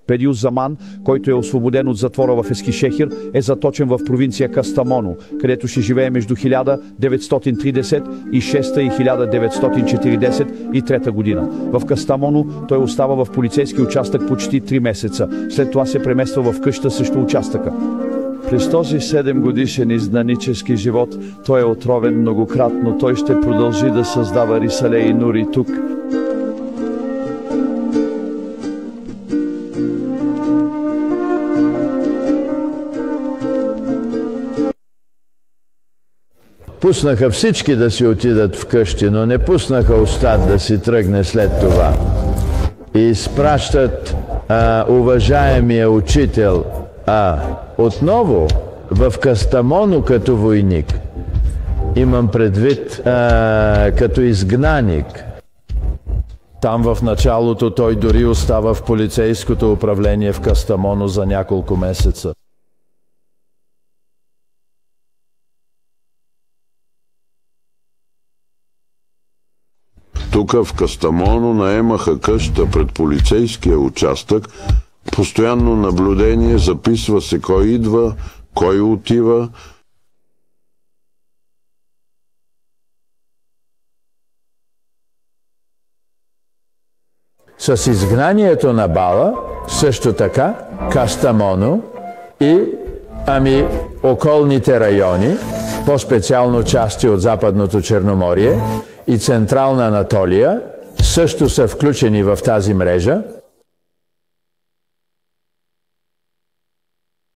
Педиус Заман, който е освободен от затвора в Ескишехир, е заточен в провинция Кастамоно, където ще живее между 1936 и 1943 година. В Кастамоно той остава в полицейски участък почти 3 месеца. След това се премества в къща срещу участъка. През този 7-годишен изгнанически живот той е отровен многократно. Той ще продължи да създава рисале и нури тук. Пуснаха всички да си отидат вкъщи, но не пуснаха Остат да си тръгне след това. И изпращат уважаемия учител отново в Кастамоно като войник. Имам предвид като изгнаник. Там в началото той дори остава в полицейското управление в Кастамоно за няколко месеца. Тук в Кастамоно наемаха къща пред полицейския участък, постоянно наблюдение, записва се кой идва, кой отива. С изгнанието на Бала, също така, Кастамоно и околните райони, по-специално части от Западното Черноморие и Централна Анатолия, също са включени в тази мрежа.